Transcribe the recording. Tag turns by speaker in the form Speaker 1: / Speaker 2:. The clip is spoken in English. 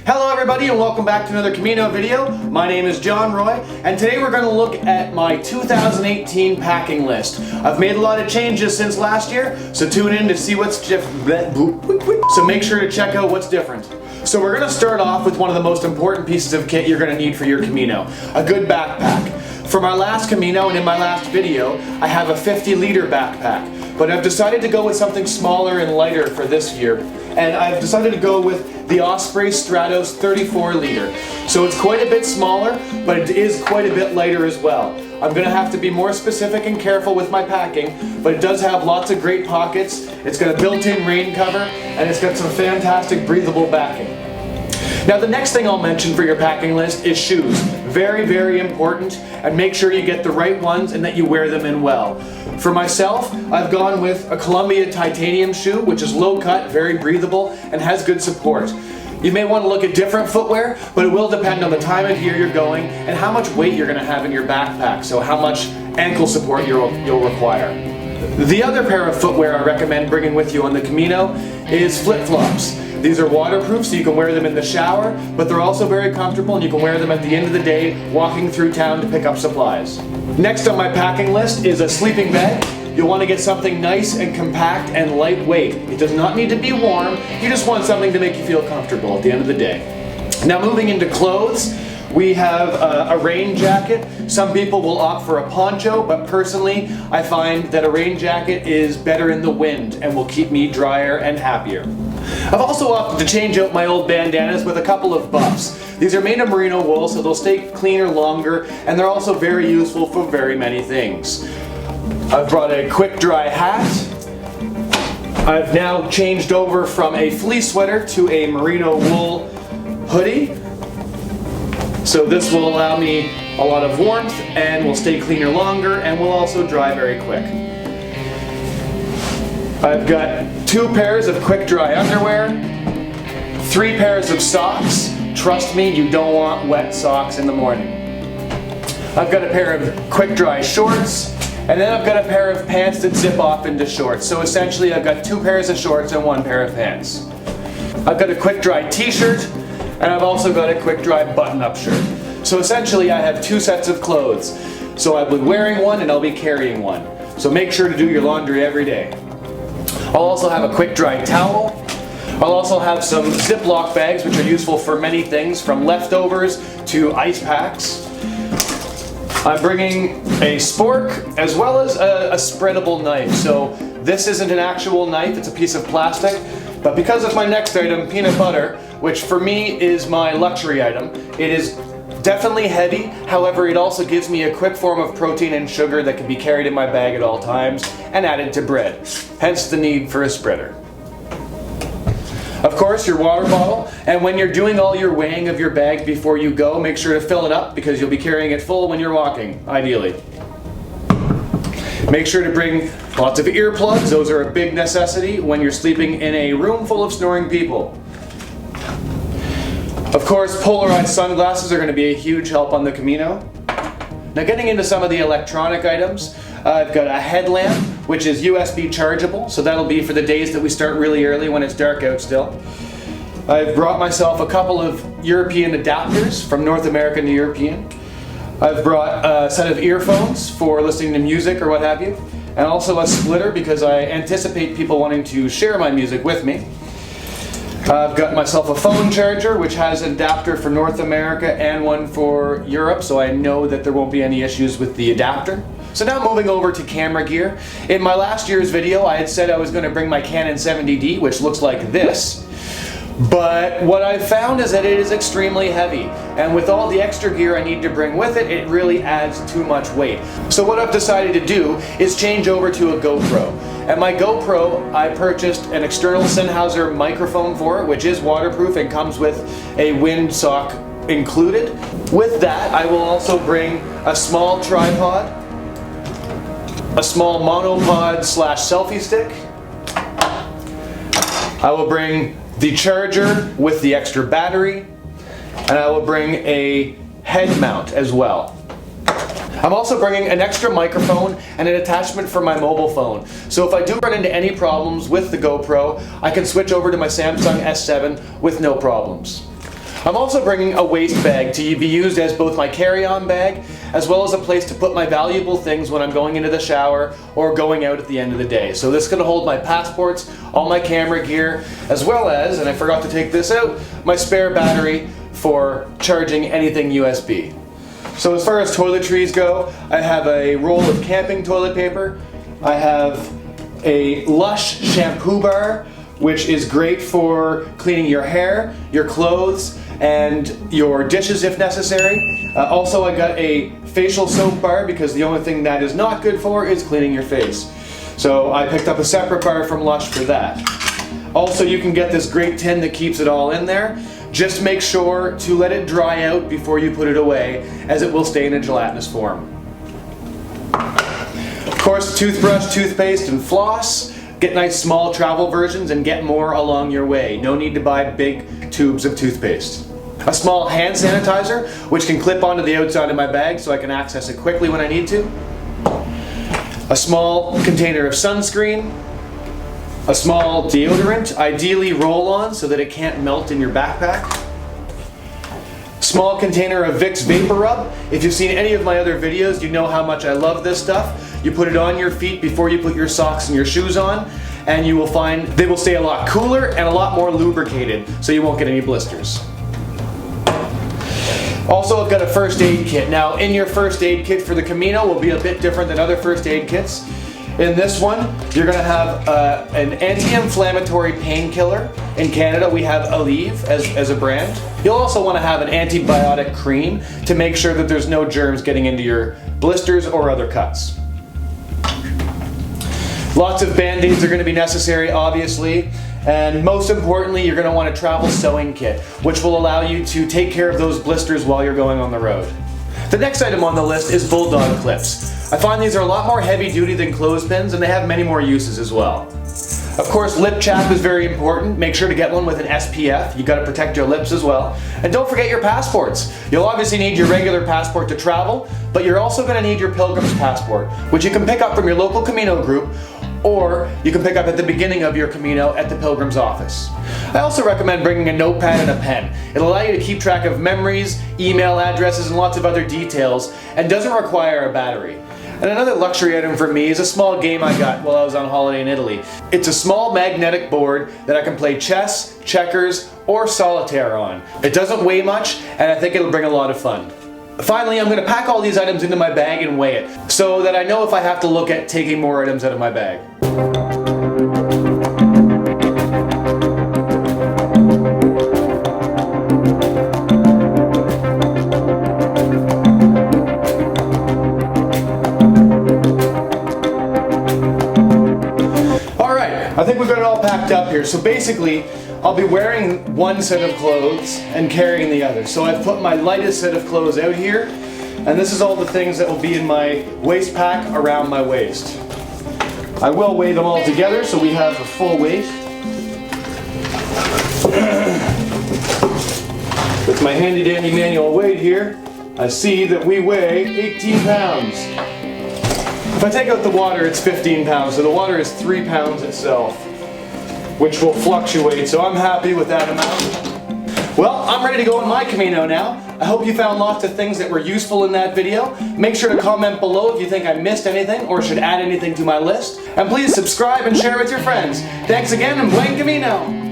Speaker 1: Hello everybody and welcome back to another Camino video. My name is John Roy and today we're going to look at my 2018 packing list. I've made a lot of changes since last year, so tune in to see what's different. So make sure to check out what's different. So we're going to start off with one of the most important pieces of kit you're going to need for your Camino, a good backpack. For my last Camino and in my last video, I have a 50-liter backpack, but I've decided to go with something smaller and lighter for this year. And I've decided to go with the Osprey Stratos 34-liter. So it's quite a bit smaller, but it is quite a bit lighter as well. I'm going to have to be more specific and careful with my packing, but it does have lots of great pockets. It's got a built-in rain cover, and it's got some fantastic breathable backing. Now the next thing I'll mention for your packing list is shoes. Very, very important, and make sure you get the right ones and that you wear them in well. For myself, I've gone with a Columbia titanium shoe, which is low cut, very breathable, and has good support. You may want to look at different footwear, but it will depend on the time of year you're going and how much weight you're going to have in your backpack, so how much ankle support you'll require. The other pair of footwear I recommend bringing with you on the Camino is flip-flops. These are waterproof, so you can wear them in the shower, but they're also very comfortable and you can wear them at the end of the day walking through town to pick up supplies. Next on my packing list is a sleeping bag. You'll want to get something nice and compact and lightweight. It does not need to be warm, you just want something to make you feel comfortable at the end of the day. Now moving into clothes, we have a rain jacket. Some people will opt for a poncho, but personally I find that a rain jacket is better in the wind and will keep me drier and happier. I've also opted to change out my old bandanas with a couple of buffs. These are made of merino wool, so they'll stay cleaner longer, and they're also very useful for very many things. I've brought a quick dry hat. I've now changed over from a fleece sweater to a merino wool hoodie. So this will allow me a lot of warmth and will stay cleaner longer and will also dry very quick. I've got 2 pairs of quick dry underwear, 3 pairs of socks. Trust me, you don't want wet socks in the morning. I've got a pair of quick dry shorts, and then I've got a pair of pants that zip off into shorts. So essentially I've got 2 pairs of shorts and 1 pair of pants. I've got a quick dry t-shirt, and I've also got a quick dry button-up shirt. So essentially I have 2 sets of clothes. So I'll be wearing one and I'll be carrying one. So make sure to do your laundry every day. I'll also have a quick dry towel. I'll also have some Ziploc bags, which are useful for many things, from leftovers to ice packs. I'm bringing a spork as well as a spreadable knife. So this isn't an actual knife, it's a piece of plastic. But because of my next item, peanut butter, which for me is my luxury item, it is definitely heavy. However, it also gives me a quick form of protein and sugar that can be carried in my bag at all times and added to bread. Hence the need for a spreader. Of course, your water bottle, and when you're doing all your weighing of your bag before you go, make sure to fill it up because you'll be carrying it full when you're walking, ideally. Make sure to bring lots of earplugs. Those are a big necessity when you're sleeping in a room full of snoring people. Of course, polarized sunglasses are going to be a huge help on the Camino. Now getting into some of the electronic items, I've got a headlamp, which is USB chargeable, so that'll be for the days that we start really early when it's dark out still. I've brought myself a couple of European adapters from North American to European. I've brought a set of earphones for listening to music or what have you, and also a splitter because I anticipate people wanting to share my music with me. I've got myself a phone charger, which has an adapter for North America and one for Europe, so I know that there won't be any issues with the adapter. So now moving over to camera gear. In my last year's video, I had said I was going to bring my Canon 70D, which looks like this. But what I've found is that it is extremely heavy, and with all the extra gear I need to bring with it, it really adds too much weight. So what I've decided to do is change over to a GoPro. And my GoPro, I purchased an external Sennheiser microphone for it, which is waterproof and comes with a wind sock included. With that, I will also bring a small tripod, a small monopod / selfie stick. I will bring the charger with the extra battery, and I will bring a head mount as well. I'm also bringing an extra microphone and an attachment for my mobile phone. So if I do run into any problems with the GoPro, I can switch over to my Samsung S7 with no problems. I'm also bringing a waist bag to be used as both my carry-on bag as well as a place to put my valuable things when I'm going into the shower or going out at the end of the day. So this is going to hold my passports, all my camera gear, as well as, and I forgot to take this out, my spare battery for charging anything USB. So as far as toiletries go, I have a roll of camping toilet paper. I have a Lush shampoo bar, which is great for cleaning your hair, your clothes, and your dishes if necessary. Also, I got a facial soap bar because the only thing that is not good for is cleaning your face. So I picked up a separate bar from Lush for that. Also, you can get this great tin that keeps it all in there. Just make sure to let it dry out before you put it away, as it will stay in a gelatinous form. Of course, toothbrush, toothpaste, and floss. Get nice small travel versions and get more along your way. No need to buy big tubes of toothpaste. A small hand sanitizer, which can clip onto the outside of my bag so I can access it quickly when I need to. A small container of sunscreen. A small deodorant, ideally roll-on so that it can't melt in your backpack. Small container of Vicks Vapor Rub. If you've seen any of my other videos, you know how much I love this stuff. You put it on your feet before you put your socks and your shoes on, and you will find they will stay a lot cooler and a lot more lubricated, so you won't get any blisters. Also, I've got a first aid kit. Now, in your first aid kit for the Camino will be a bit different than other first aid kits. In this one, you're going to have an anti-inflammatory painkiller. In Canada, we have Aleve as a brand. You'll also want to have an antibiotic cream to make sure that there's no germs getting into your blisters or other cuts. Lots of band-aids are going to be necessary, obviously. And most importantly, you're going to want a travel sewing kit, which will allow you to take care of those blisters while you're going on the road. The next item on the list is bulldog clips. I find these are a lot more heavy duty than clothespins, and they have many more uses as well. Of course, lip chap is very important. Make sure to get one with an SPF. You got to protect your lips as well. And don't forget your passports. You'll obviously need your regular passport to travel, but you're also going to need your pilgrim's passport, which you can pick up from your local Camino group, or you can pick up at the beginning of your Camino at the Pilgrim's office. I also recommend bringing a notepad and a pen. It'll allow you to keep track of memories, email addresses, and lots of other details, and doesn't require a battery. And another luxury item for me is a small game I got while I was on holiday in Italy. It's a small magnetic board that I can play chess, checkers, or solitaire on. It doesn't weigh much, and I think it'll bring a lot of fun. Finally, I'm going to pack all these items into my bag and weigh it, so that I know if I have to look at taking more items out of my bag. Alright, I think we've got it all packed up here. So basically, I'll be wearing one set of clothes and carrying the other. So I've put my lightest set of clothes out here, and this is all the things that will be in my waist pack around my waist. I will weigh them all together so we have a full weight. With my handy dandy manual weight here, I see that we weigh 18 pounds. If I take out the water, it's 15 pounds, so the water is 3 pounds itself, which will fluctuate, so I'm happy with that amount. Well, I'm ready to go on my Camino now. I hope you found lots of things that were useful in that video. Make sure to comment below if you think I missed anything or should add anything to my list. And please subscribe and share with your friends. Thanks again, and buen Camino!